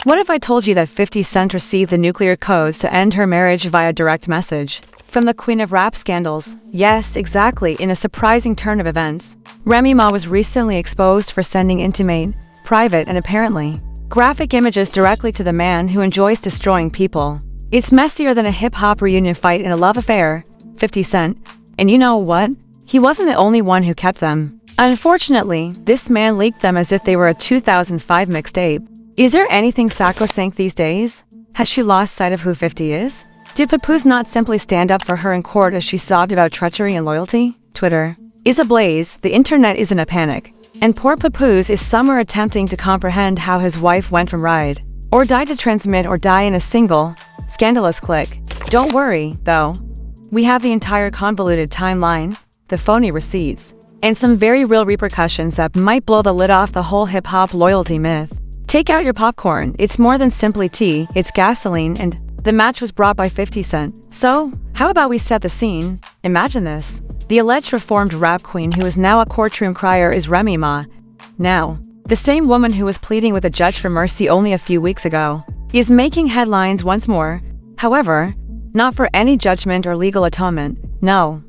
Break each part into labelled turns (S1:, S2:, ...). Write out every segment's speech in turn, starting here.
S1: What if I told you that 50 Cent received the nuclear codes to end her marriage via direct message? From the queen of rap scandals. Yes, exactly, in a surprising turn of events. Remy Ma was recently exposed for sending intimate, private, and apparently graphic images directly to the man who enjoys destroying people. It's messier than a hip-hop reunion fight in a love affair, 50 Cent. And you know what? He wasn't the only one who kept them. Unfortunately, this man leaked them as if they were a 2005 mixtape. Is there anything sacrosanct these days? Has she lost sight of who 50 is? Did Papoose not simply stand up for her in court as she sobbed about treachery and loyalty? Twitter is ablaze, the internet is in a panic. And poor Papoose is somewhere attempting to comprehend how his wife went from ride or die to transmit or die in a single, scandalous click. Don't worry, though. We have the entire convoluted timeline, the phony receipts, and some very real repercussions that might blow the lid off the whole hip-hop loyalty myth. Take out your popcorn, it's more than simply tea, it's gasoline, and the match was brought by 50 Cent. So, how about we set the scene? Imagine this. The alleged reformed rap queen who is now a courtroom crier is Remy Ma. Now, the same woman who was pleading with a judge for mercy only a few weeks ago is making headlines once more. However, not for any judgment or legal atonement. No.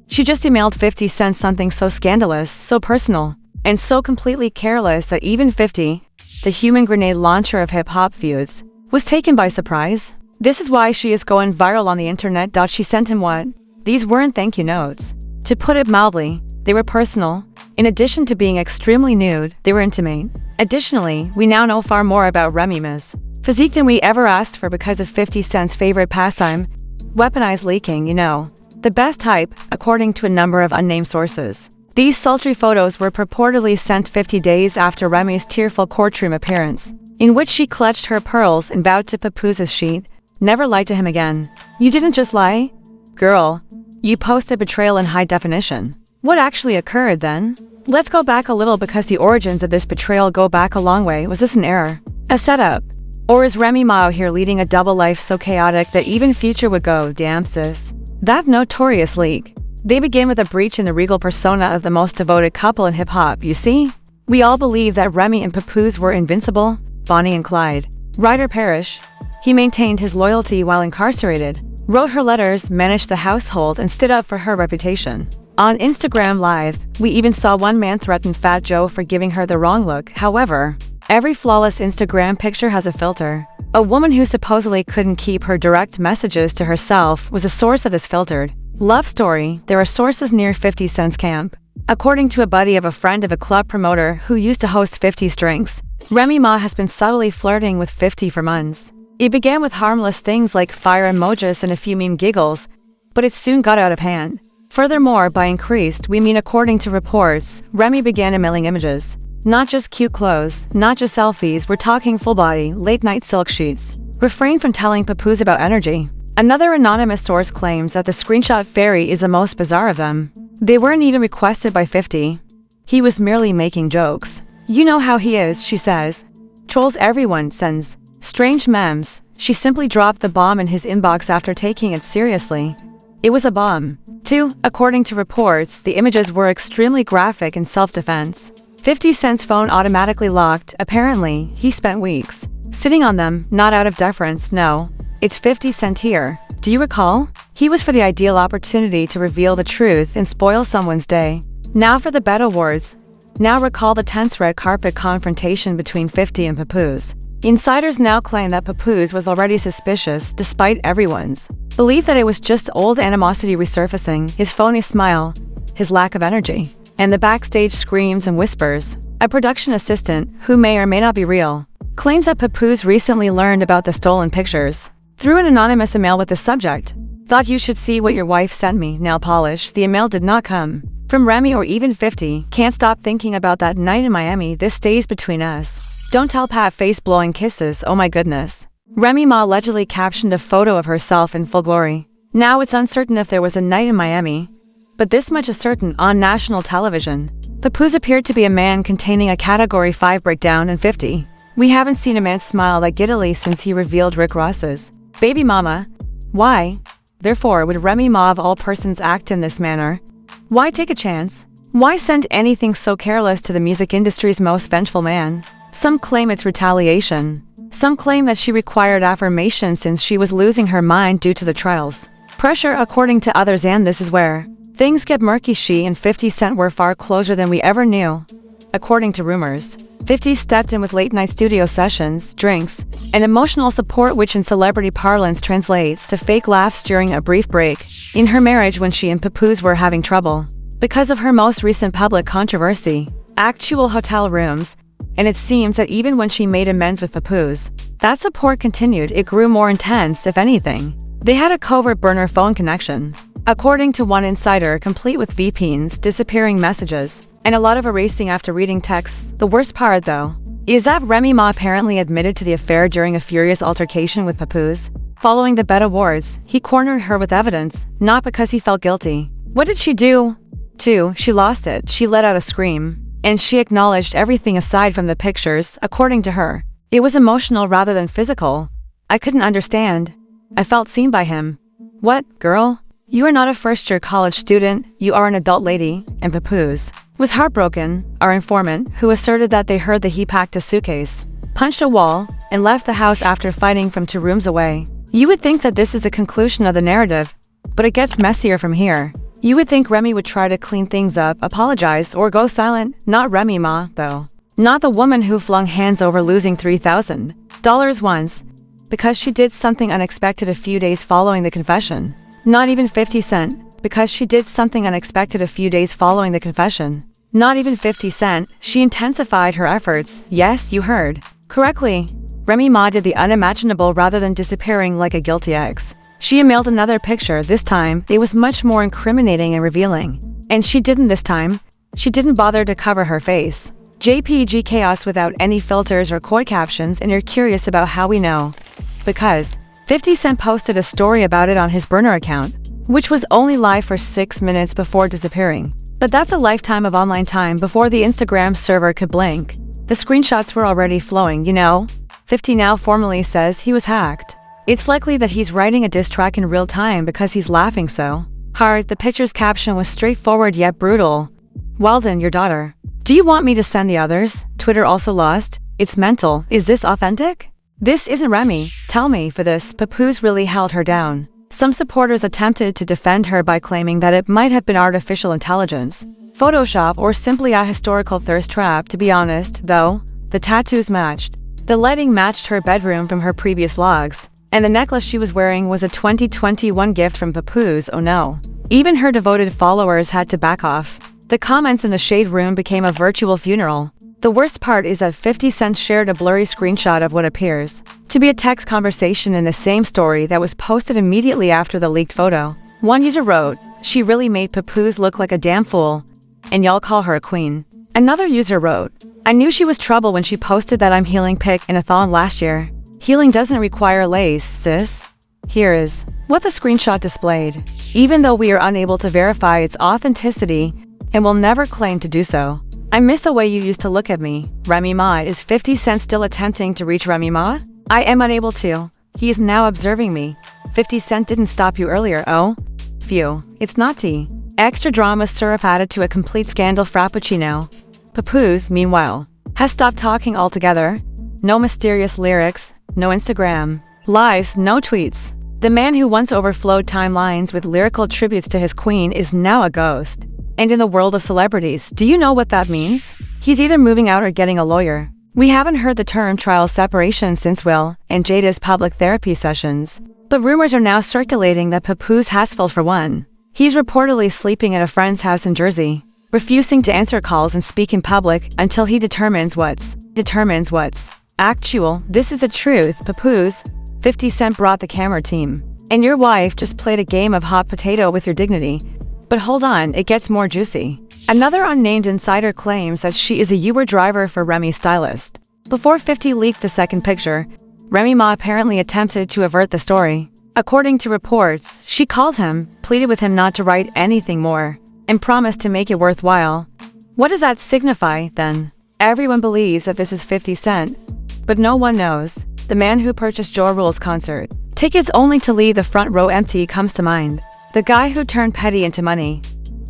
S1: She just emailed 50 Cent something so scandalous, so personal, and so completely careless that even 50, the human grenade launcher of hip-hop feuds, was taken by surprise. This is why she is going viral on the internet. She sent him what? These weren't thank you notes. To put it mildly, they were personal. In addition to being extremely nude, they were intimate. Additionally, we now know far more about Remy Ma's physique than we ever asked for because of 50 Cent's favorite pastime, weaponized leaking, the best hype, according to a number of unnamed sources. These sultry photos were purportedly sent 50 days after Remy's tearful courtroom appearance, in which she clutched her pearls and vowed to Papoose's sheet, never lie to him again. You didn't just lie? Girl, you posted betrayal in high definition. What actually occurred then? Let's go back a little because the origins of this betrayal go back a long way. Was this an error? A setup? Or is Remy Ma out here leading a double life so chaotic that even Future would go, damn sis? That notorious leak. They begin with a breach in the regal persona of the most devoted couple in hip-hop, you see? We all believe that Remy and Papoose were invincible, Bonnie and Clyde. Ryder Parrish. He maintained his loyalty while incarcerated, wrote her letters, managed the household, and stood up for her reputation. On Instagram Live, we even saw one man threaten Fat Joe for giving her the wrong look. However, every flawless Instagram picture has a filter. A woman who supposedly couldn't keep her direct messages to herself was a source of this filtered love story. There are sources near 50 Cent's camp. According to a buddy of a friend of a club promoter who used to host 50's drinks, Remy Ma has been subtly flirting with 50 for months. It began with harmless things like fire emojis and a few meme giggles, but it soon got out of hand. Furthermore, by increased, we mean according to reports, Remy began emailing images. Not just cute clothes, not just selfies, we're talking full body, late night silk sheets. Refrain from telling Papoose about energy. Another anonymous source claims that the screenshot fairy is the most bizarre of them. They weren't even requested by 50. He was merely making jokes. You know how he is, she says. Trolls everyone, sends strange memes. She simply dropped the bomb in his inbox after taking it seriously. It was a bomb. 2. According to reports, the images were extremely graphic and self-defense. 50 Cent's phone automatically locked. Apparently, he spent weeks sitting on them, not out of deference, no. It's 50 Cent here. Do you recall? He was for the ideal opportunity to reveal the truth and spoil someone's day. Now for the Bet Awards. Now recall the tense red carpet confrontation between 50 and Papoose. Insiders now claim that Papoose was already suspicious despite everyone's belief that it was just old animosity resurfacing, his phony smile, his lack of energy, and the backstage screams and whispers. A production assistant, who may or may not be real, claims that Papoose recently learned about the stolen pictures through an anonymous email with the subject, "Thought you should see what your wife sent me, nail polish." The email did not come from Remy or even 50. Can't stop thinking about that night in Miami. This stays between us. Don't tell Pat. Face blowing kisses. Oh my goodness. Remy Ma allegedly captioned a photo of herself in full glory. Now it's uncertain if there was a night in Miami, but this much is certain: on national television, Papoose appeared to be a man containing a Category 5 breakdown, and 50. We haven't seen a man smile that giddily since he revealed Rick Ross's baby mama. Why, therefore, would Remy Ma of all persons act in this manner? Why take a chance? Why send anything so careless to the music industry's most vengeful man? Some claim it's retaliation. Some claim that she required affirmation since she was losing her mind due to the trials. Pressure, according to others, and this is where things get murky. She and 50 Cent were far closer than we ever knew. According to rumors, 50 stepped in with late-night studio sessions, drinks, and emotional support, which in celebrity parlance translates to fake laughs during a brief break in her marriage when she and Papoose were having trouble. Because of her most recent public controversy, actual hotel rooms, and it seems that even when she made amends with Papoose, that support continued. It grew more intense, if anything. They had a covert burner phone connection, according to one insider, complete with VPNs, disappearing messages, and a lot of erasing after reading texts. The worst part, though, is that Remy Ma apparently admitted to the affair during a furious altercation with Papoose. Following the BET Awards, he cornered her with evidence, not because he felt guilty. What did she do? 2. She lost it. She let out a scream, and she acknowledged everything aside from the pictures, according to her. It was emotional rather than physical. I couldn't understand. I felt seen by him. What, girl? You are not a first-year college student, you are an adult lady, and Papoose was heartbroken. Our informant, who asserted that they heard that he packed a suitcase, punched a wall, and left the house after fighting from 2 rooms away. You would think that this is the conclusion of the narrative, but it gets messier from here. You would think Remy would try to clean things up, apologize, or go silent. Not Remy Ma, though. Not the woman who flung hands over losing $3,000 once, because she did something unexpected a few days following the confession. Not even 50 Cent, because she did something unexpected a few days following the confession. Not even 50 Cent, she intensified her efforts. Yes, you heard correctly. Remy Ma did the unimaginable rather than disappearing like a guilty ex. She emailed another picture. This time, it was much more incriminating and revealing. And she didn't this time. She didn't bother to cover her face. JPG chaos without any filters or coy captions, and you're curious about how we know. Because 50 Cent posted a story about it on his burner account, which was only live for 6 minutes before disappearing. But that's a lifetime of online time before the Instagram server could blink. The screenshots were already flowing, you know? 50 now formally says he was hacked. It's likely that he's writing a diss track in real time because he's laughing so hard. The picture's caption was straightforward yet brutal. Weldon, your daughter. Do you want me to send the others? Twitter also lost. It's mental. Is this authentic? This isn't Remy. Tell me. For this, Papoose really held her down. Some supporters attempted to defend her by claiming that it might have been artificial intelligence, Photoshop, or simply a historical thirst trap. To be honest, though, the tattoos matched. The lighting matched her bedroom from her previous vlogs. And the necklace she was wearing was a 2021 gift from Papoose. Oh no. Even her devoted followers had to back off. The comments in the shade room became a virtual funeral. The worst part is that 50 Cent shared a blurry screenshot of what appears to be a text conversation in the same story that was posted immediately after the leaked photo. One user wrote, "She really made Papoose look like a damn fool, and y'all call her a queen." Another user wrote, "I knew she was trouble when she posted that I'm healing pic in a thon last year. Healing doesn't require lace, sis." Here is what the screenshot displayed, even though we are unable to verify its authenticity and will never claim to do so. "I miss the way you used to look at me. Remy Ma, is 50 Cent still attempting to reach Remy Ma? I am unable to. He is now observing me. 50 Cent didn't stop you earlier, oh? Phew, it's not tea. Extra drama syrup added to a complete scandal frappuccino." Papoose, meanwhile, has stopped talking altogether. No mysterious lyrics, no Instagram lives, no tweets. The man who once overflowed timelines with lyrical tributes to his queen is now a ghost. And in the world of celebrities, do you know what that means? He's either moving out or getting a lawyer. We haven't heard the term trial separation since Will and Jada's public therapy sessions. But rumors are now circulating that Papoose has filled for one. He's reportedly sleeping at a friend's house in Jersey, refusing to answer calls and speak in public until he determines what's actual. This is the truth. Papoose, 50 Cent brought the camera team, and your wife just played a game of hot potato with your dignity. But hold on, it gets more juicy. Another unnamed insider claims that she is a Uber driver for Remy's stylist. Before 50 leaked the second picture, Remy Ma apparently attempted to avert the story. According to reports, she called him, pleaded with him not to write anything more, and promised to make it worthwhile. What does that signify, then? Everyone believes that this is 50 Cent, but no one knows. The man who purchased Ja Rule's concert tickets only to leave the front row empty comes to mind. The guy who turned petty into money.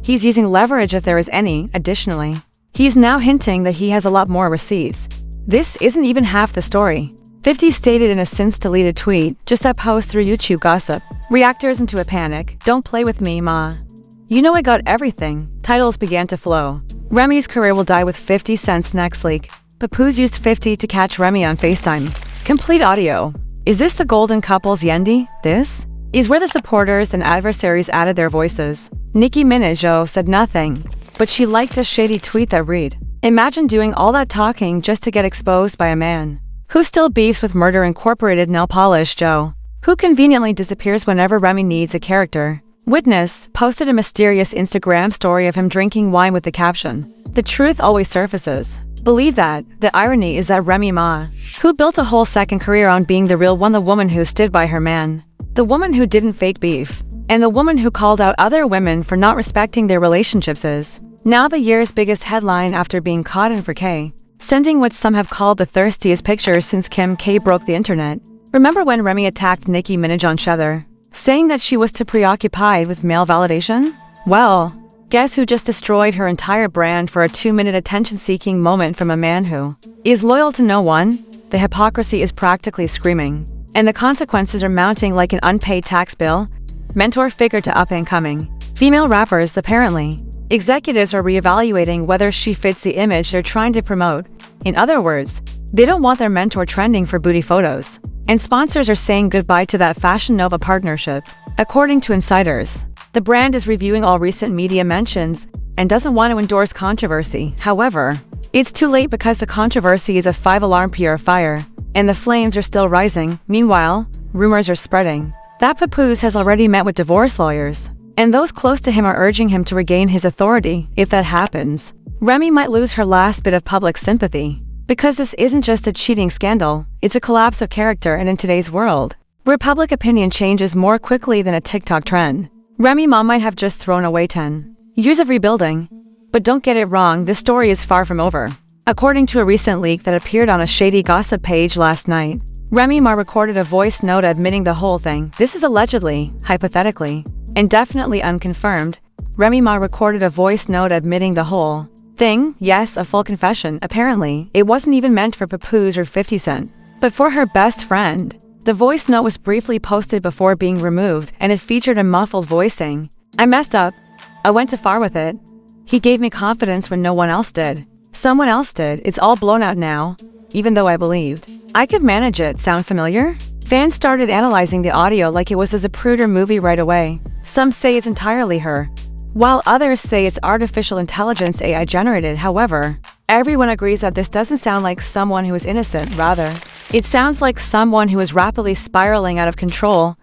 S1: He's using leverage if there is any. Additionally, he's now hinting that he has a lot more receipts. This isn't even half the story. 50 stated in a since-deleted tweet, just that post through YouTube gossip. Reactors into a panic. Don't play with me, ma. You know I got everything. Titles began to flow. Remy's career will die with 50 Cent's next leak. Papoose used 50 to catch Remy on FaceTime. Complete audio. Is this the golden couple's Yendi? This is where the supporters and adversaries added their voices. Nicki Minaj said nothing, but she liked a shady tweet that read, "Imagine doing all that talking just to get exposed by a man who still beefs with Murder Incorporated nail polish Joe, who conveniently disappears whenever Remy needs a character." Witness posted a mysterious Instagram story of him drinking wine with the caption, "The truth always surfaces." Believe that. The irony is that Remy Ma, who built a whole second career on being the real one, the woman who stood by her man, the woman who didn't fake beef, and the woman who called out other women for not respecting their relationships, is now the year's biggest headline after being caught in 4K, sending what some have called the thirstiest pictures since Kim K broke the internet. Remember when Remy attacked Nicki Minaj on Shether, saying that she was too preoccupied with male validation? Well, guess who just destroyed her entire brand for a 2-minute attention-seeking moment from a man who is loyal to no one? The hypocrisy is practically screaming, and the consequences are mounting like an unpaid tax bill. Mentor figure to up-and-coming female rappers, apparently. Executives are reevaluating whether she fits the image they're trying to promote. In other words, they don't want their mentor trending for booty photos. And sponsors are saying goodbye to that Fashion Nova partnership. According to insiders, the brand is reviewing all recent media mentions and doesn't want to endorse controversy. However, it's too late because the controversy is a 5-alarm PR fire, and the flames are still rising. Meanwhile, rumors are spreading that Papoose has already met with divorce lawyers, and those close to him are urging him to regain his authority. If that happens, Remy might lose her last bit of public sympathy. Because this isn't just a cheating scandal, it's a collapse of character, and in today's world, where public opinion changes more quickly than a TikTok trend, Remy Ma might have just thrown away 10 years of rebuilding. But don't get it wrong, this story is far from over. According to a recent leak that appeared on a shady gossip page last night, Remy Ma recorded a voice note admitting the whole thing. This is allegedly, hypothetically, and definitely unconfirmed. Remy Ma recorded a voice note admitting the whole thing. Yes, a full confession. Apparently, it wasn't even meant for Papoose or 50 Cent, but for her best friend. The voice note was briefly posted before being removed, and it featured a muffled voice saying, "I messed up. I went too far with it. He gave me confidence when no one else did. Someone else did. It's all blown out now. Even though I believed I could manage it." Sound familiar? Fans started analyzing the audio like it was a Zapruder movie right away. Some say it's entirely her, while others say it's artificial intelligence AI generated. However, everyone agrees that this doesn't sound like someone who is innocent. Rather, it sounds like someone who is rapidly spiraling out of control.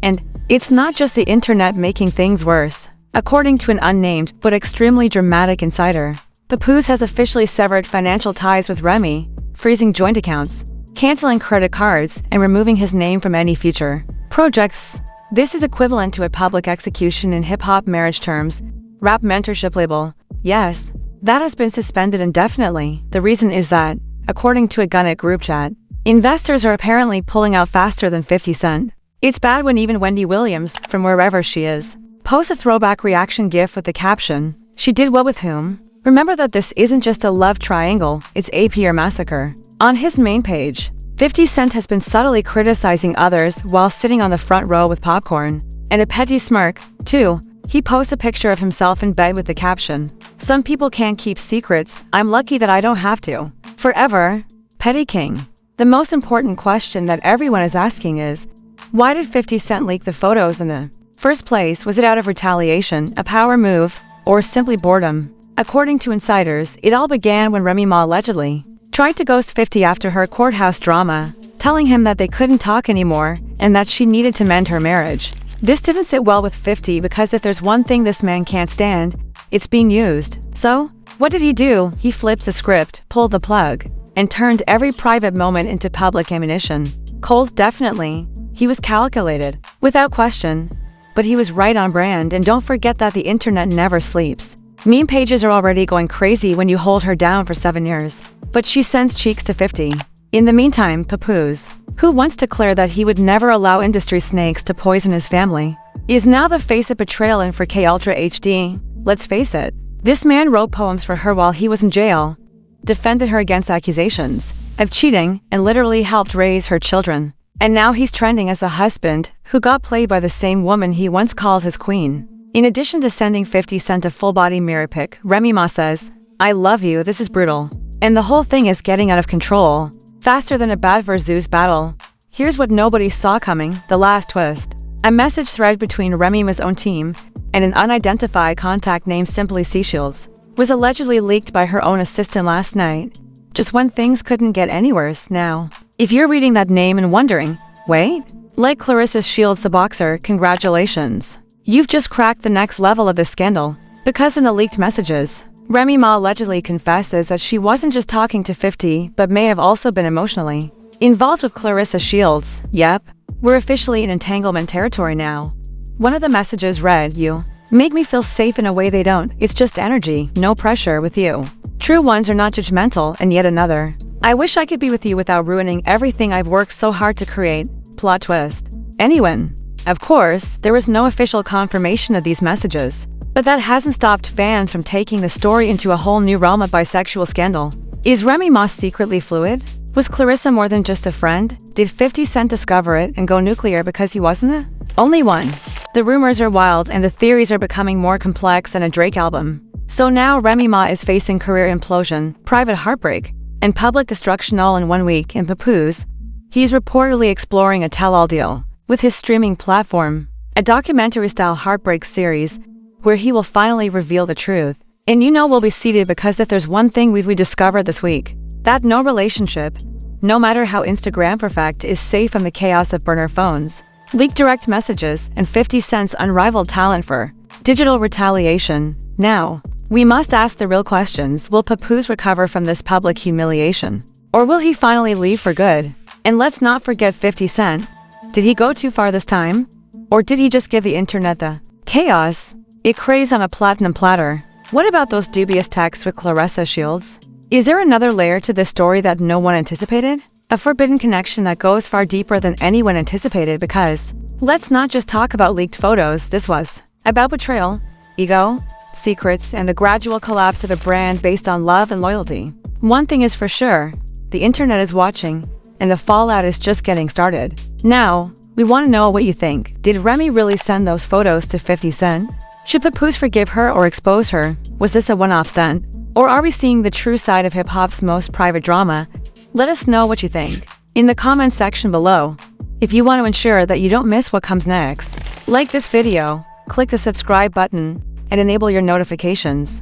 S1: And it's not just the internet making things worse. According to an unnamed but extremely dramatic insider, Papoose has officially severed financial ties with Remy, freezing joint accounts, canceling credit cards, and removing his name from any future projects. This is equivalent to a public execution in hip-hop marriage terms. Rap mentorship label, yes, that has been suspended indefinitely. The reason is that, according to a Gunnet group chat, investors are apparently pulling out faster than 50 Cent. It's bad when even Wendy Williams, from wherever she is, posts a throwback reaction gif with the caption, "She did what with whom?" Remember that this isn't just a love triangle, it's a PR massacre. On his main page, 50 Cent has been subtly criticizing others while sitting on the front row with popcorn and a petty smirk, too. He posts a picture of himself in bed with the caption, "Some people can't keep secrets. I'm lucky that I don't have to. Forever, Petty King." The most important question that everyone is asking is, why did 50 Cent leak the photos in the first place? Was it out of retaliation, a power move, or simply boredom? According to insiders, it all began when Remy Ma allegedly tried to ghost 50 after her courthouse drama, telling him that they couldn't talk anymore and that she needed to mend her marriage. This didn't sit well with 50 because if there's one thing this man can't stand, it's being used. So, what did he do? He flipped the script, pulled the plug, and turned every private moment into public ammunition. Cold, definitely. He was calculated, without question. But he was right on brand, and don't forget that the internet never sleeps. Meme pages are already going crazy when you hold her down for 7 years. But she sends cheeks to 50. In the meantime, Papoose, who once declared that he would never allow industry snakes to poison his family, is now the face of betrayal in 4K Ultra HD. Let's face it, this man wrote poems for her while he was in jail. defended her against accusations of cheating, and literally helped raise her children. And now he's trending as the husband who got played by the same woman he once called his queen. In addition to sending 50 Cent a full-body mirror pic, Remy Ma says, "I love you, this is brutal. And the whole thing is getting out of control. Faster than a bat versus battle. Here's what nobody saw coming, the last twist." A message thread between Remy Ma's own team and an unidentified contact named simply Seashields was allegedly leaked by her own assistant last night, just when things couldn't get any worse. Now, if you're reading that name and wondering, wait, like Clarissa Shields the boxer, congratulations. You've just cracked the next level of this scandal. Because in the leaked messages, Remy Ma allegedly confesses that she wasn't just talking to 50, but may have also been emotionally involved with Clarissa Shields. Yep, we're officially in entanglement territory now. One of the messages read, "You make me feel safe in a way they don't. It's just energy, no pressure with you. True ones are not judgmental." And yet another, "I wish I could be with you without ruining everything I've worked so hard to create." Plot twist. Anyway, of course, there was no official confirmation of these messages, but that hasn't stopped fans from taking the story into a whole new realm of bisexual scandal. Is Remy Ma secretly fluid? Was Clarissa more than just a friend? Did 50 Cent discover it and go nuclear because he wasn't it? Only one. The rumors are wild and the theories are becoming more complex than a Drake album. So now Remy Ma is facing career implosion, private heartbreak, and public destruction all in 1 week. In Papoose, he's reportedly exploring a tell-all deal with his streaming platform, a documentary-style heartbreak series where he will finally reveal the truth. And you know we'll be seated because if there's one thing we've discovered this week, that no relationship, no matter how Instagram perfect, is safe from the chaos of burner phones, leaked direct messages, and 50 Cent's unrivaled talent for digital retaliation. Now, we must ask the real questions. Will Papoose recover from this public humiliation? Or will he finally leave for good? And let's not forget 50 Cent. Did he go too far this time? Or did he just give the internet the chaos it craves on a platinum platter? What about those dubious texts with Clarissa Shields? Is there another layer to this story that no one anticipated? A forbidden connection that goes far deeper than anyone anticipated, because let's not just talk about leaked photos. This was about betrayal, ego, secrets, and the gradual collapse of a brand based on love and loyalty. One thing is for sure, the internet is watching, and the fallout is just getting started. Now, we want to know what you think. Did Remy really send those photos to 50 Cent? Should Papoose forgive her or expose her? Was this a one-off stunt? Or are we seeing the true side of hip-hop's most private drama? Let us know what you think in the comments section below. If you want to ensure that you don't miss what comes next, like this video, click the subscribe button, and enable your notifications.